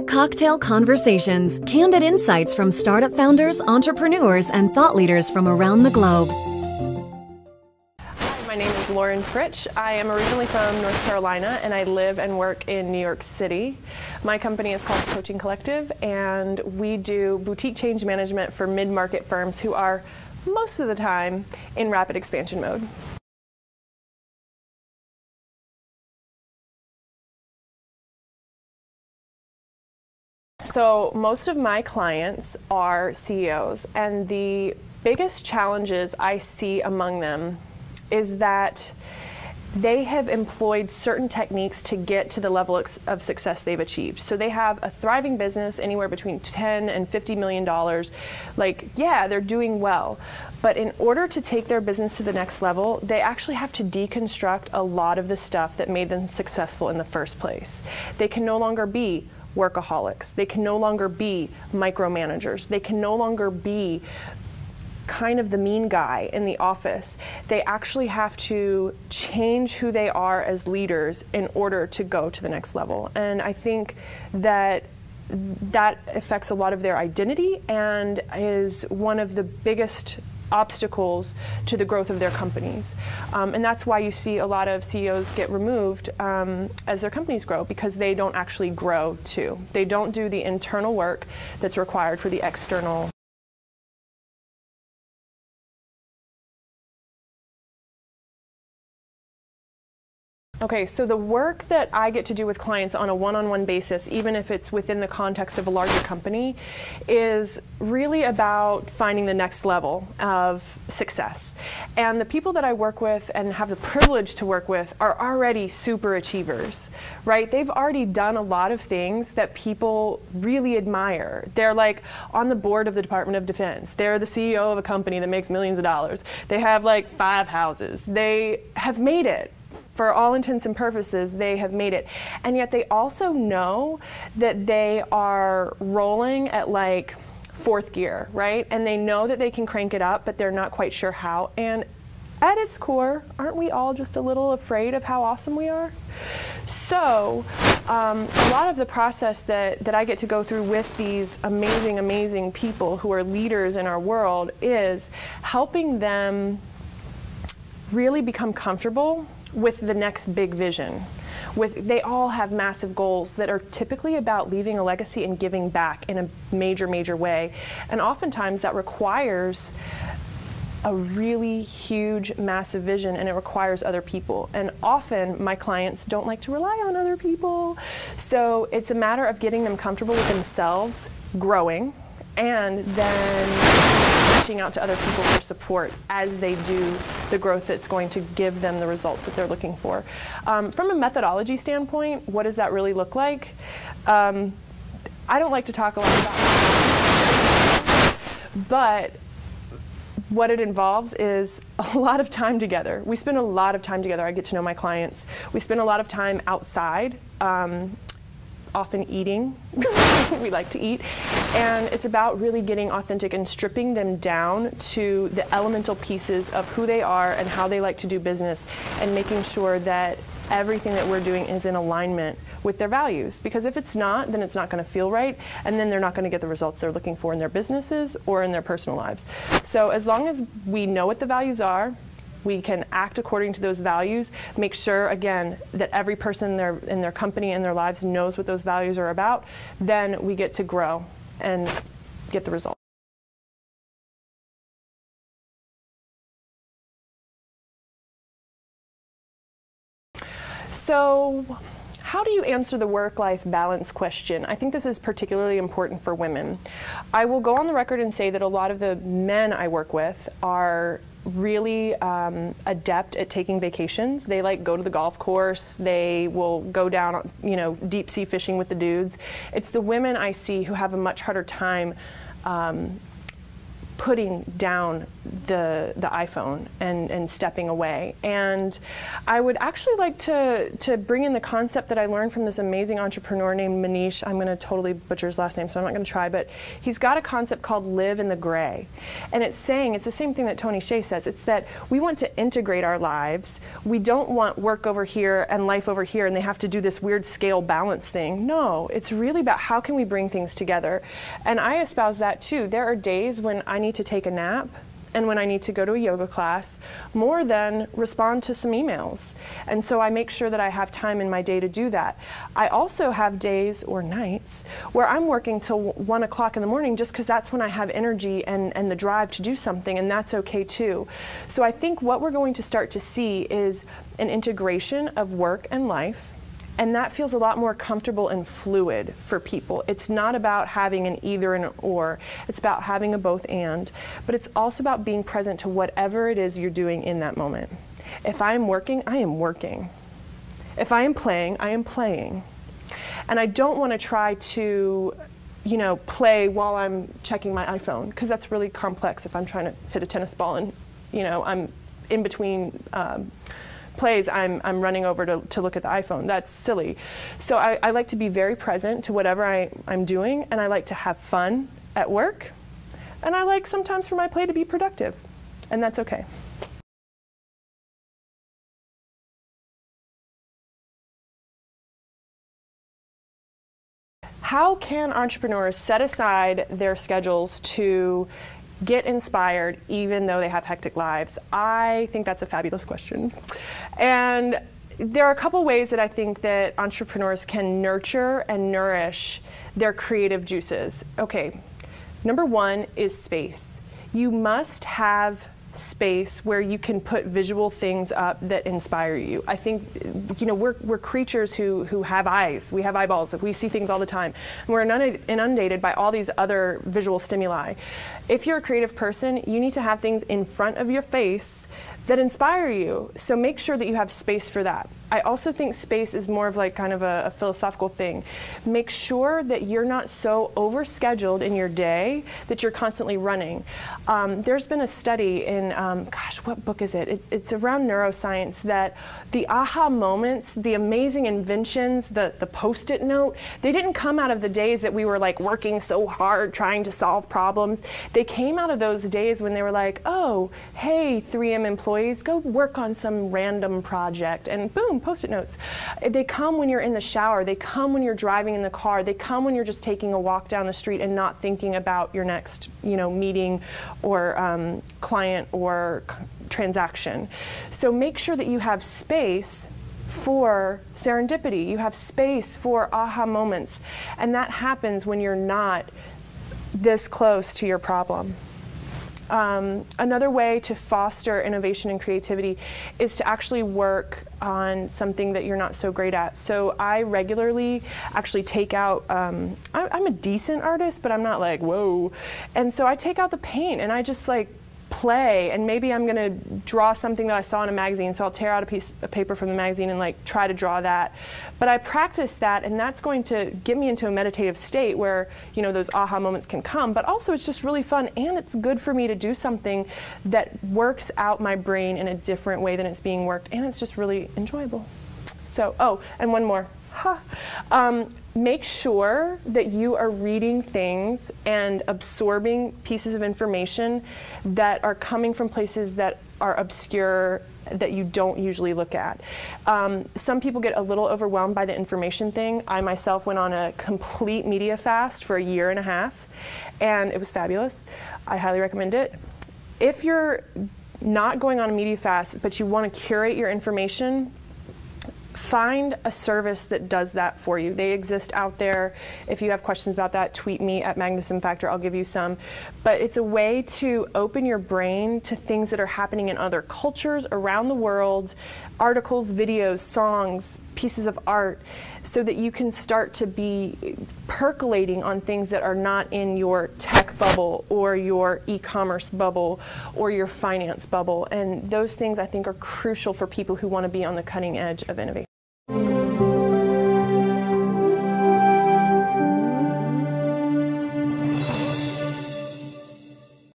Cocktail Conversations, candid insights from startup founders, entrepreneurs, and thought leaders from around the globe. Hi, my name is Fritsch. I am originally from North Carolina and I live and work in New York City. My company is called Coaching Collective and we do boutique change management for mid-market firms who are most of the time in rapid expansion mode. So most of my clients are CEOs, and the biggest challenges I see among them is that they have employed certain techniques to get to the level of success they've achieved. So they have a thriving business anywhere between $10 and $50 million. Like, yeah, they're doing well. But in order to take their business to the next level, they actually have to deconstruct a lot of the stuff that made them successful in the first place. They can no longer be workaholics. They can no longer be micromanagers. They can no longer be kind of the mean guy in the office. They actually have to change who they are as leaders in order to go to the next level. And I think that that affects a lot of their identity and is one of the biggest obstacles to the growth of their companies. And that's why you see a lot of CEOs get removed as their companies grow, because they don't actually grow too. They don't do the internal work that's required for the external. Okay, so the work that I get to do with clients on a one-on-one basis, even if it's within the context of a larger company, is really about finding the next level of success. And the people that I work with and have the privilege to work with are already super achievers, right? They've already done a lot of things that people really admire. They're like on the board of the Department of Defense. They're the CEO of a company that makes millions of dollars. They have like 5 houses. They have made it. For all intents and purposes, they have made it. And yet they also know that they are rolling at like 4th gear, right? And they know that they can crank it up, but they're not quite sure how. And at its core, aren't we all just a little afraid of how awesome we are? So a lot of the process that I get to go through with these amazing, amazing people who are leaders in our world is helping them really become comfortable with the next big vision. They all have massive goals that are typically about leaving a legacy and giving back in a major, major way. And oftentimes that requires a really huge, massive vision, and it requires other people. And often my clients don't like to rely on other people. So it's a matter of getting them comfortable with themselves, growing, and then reaching out to other people for support as they do the growth that's going to give them the results that they're looking for. From a methodology standpoint, what does that really look like? I don't like to talk a lot about it, but what it involves is a lot of time together. We spend a lot of time together. I get to know my clients. We spend a lot of time outside, often eating. We like to eat. And it's about really getting authentic and stripping them down to the elemental pieces of who they are and how they like to do business, and making sure that everything that we're doing is in alignment with their values. Because if it's not, then it's not going to feel right, and then they're not going to get the results they're looking for in their businesses or in their personal lives. So as long as we know what the values are, we can act according to those values, make sure, again, that every person in their company and their lives knows what those values are about, then we get to grow and get the result. So, how do you answer the work-life balance question? I think this is particularly important for women. I will go on the record and say that a lot of the men I work with are really adept at taking vacations. They like go to the golf course. They will go down, deep sea fishing with the dudes. It's the women I see who have a much harder time putting down the iPhone and stepping away. And I would actually like to bring in the concept that I learned from this amazing entrepreneur named Manish. I'm going to totally butcher his last name, so I'm not going to try, but he's got a concept called live in the gray. And it's the same thing that Tony Hsieh says. It's that we want to integrate our lives. We don't want work over here and life over here, and they have to do this weird scale balance thing. No, it's really about how can we bring things together. And I espouse that too. There are days when I need to take a nap and when I need to go to a yoga class more than respond to some emails. And so I make sure that I have time in my day to do that. I also have days or nights where I'm working till 1 o'clock in the morning just because that's when I have energy and the drive to do something, and that's okay too. So I think what we're going to start to see is an integration of work and life. And that feels a lot more comfortable and fluid for people. It's not about having an either and an or. It's about having a both and. But it's also about being present to whatever it is you're doing in that moment. If I am working, I am working. If I am playing, I am playing. And I don't want to try to, play while I'm checking my iPhone, because that's really complex if I'm trying to hit a tennis ball and, I'm in between plays, I'm running over to look at the iPhone. That's silly. So I like to be very present to whatever I'm doing, and I like to have fun at work, and I like sometimes for my play to be productive, and that's okay. How can entrepreneurs set aside their schedules to get inspired even though they have hectic lives? I think that's a fabulous question. And there are a couple ways that I think that entrepreneurs can nurture and nourish their creative juices. Okay, number one is space. You must have space where you can put visual things up that inspire you. I think, we're creatures who have eyes. We have eyeballs. We see things all the time. And we're inundated by all these other visual stimuli. If you're a creative person, you need to have things in front of your face that inspire you. So make sure that you have space for that. I also think space is more of like kind of a philosophical thing. Make sure that you're not so overscheduled in your day that you're constantly running. There's been a study in, what book is it? It's around neuroscience that the aha moments, the amazing inventions, the Post-it note, they didn't come out of the days that we were like working so hard trying to solve problems. They came out of those days when they were like, oh, hey, 3M employees, go work on some random project, and boom, Post-it notes. They come when you're in the shower. They come when you're driving in the car. They come when you're just taking a walk down the street and not thinking about your next, meeting or client or transaction. So make sure that you have space for serendipity. You have space for aha moments. And that happens when you're not this close to your problem. Another way to foster innovation and creativity is to actually work on something that you're not so great at. So I regularly actually take out, I'm a decent artist, but I'm not like, whoa. And so I take out the paint and I just like play, and maybe I'm gonna draw something that I saw in a magazine, so I'll tear out a piece of paper from the magazine and like try to draw that. But I practice that, and that's going to get me into a meditative state where, those aha moments can come, but also it's just really fun, and it's good for me to do something that works out my brain in a different way than it's being worked, and it's just really enjoyable. So, oh, and one more. Make sure that you are reading things and absorbing pieces of information that are coming from places that are obscure, that you don't usually look at. Some people get a little overwhelmed by the information thing. I myself went on a complete media fast for 1.5 years, and it was fabulous. I highly recommend it. If you're not going on a media fast, but you want to curate your information, find a service that does that for you. They exist out there. If you have questions about that, tweet me at Magnuson Factor. I'll give you some. But it's a way to open your brain to things that are happening in other cultures around the world, articles, videos, songs, pieces of art, so that you can start to be percolating on things that are not in your tech bubble or your e-commerce bubble or your finance bubble. And those things I think are crucial for people who want to be on the cutting edge of innovation.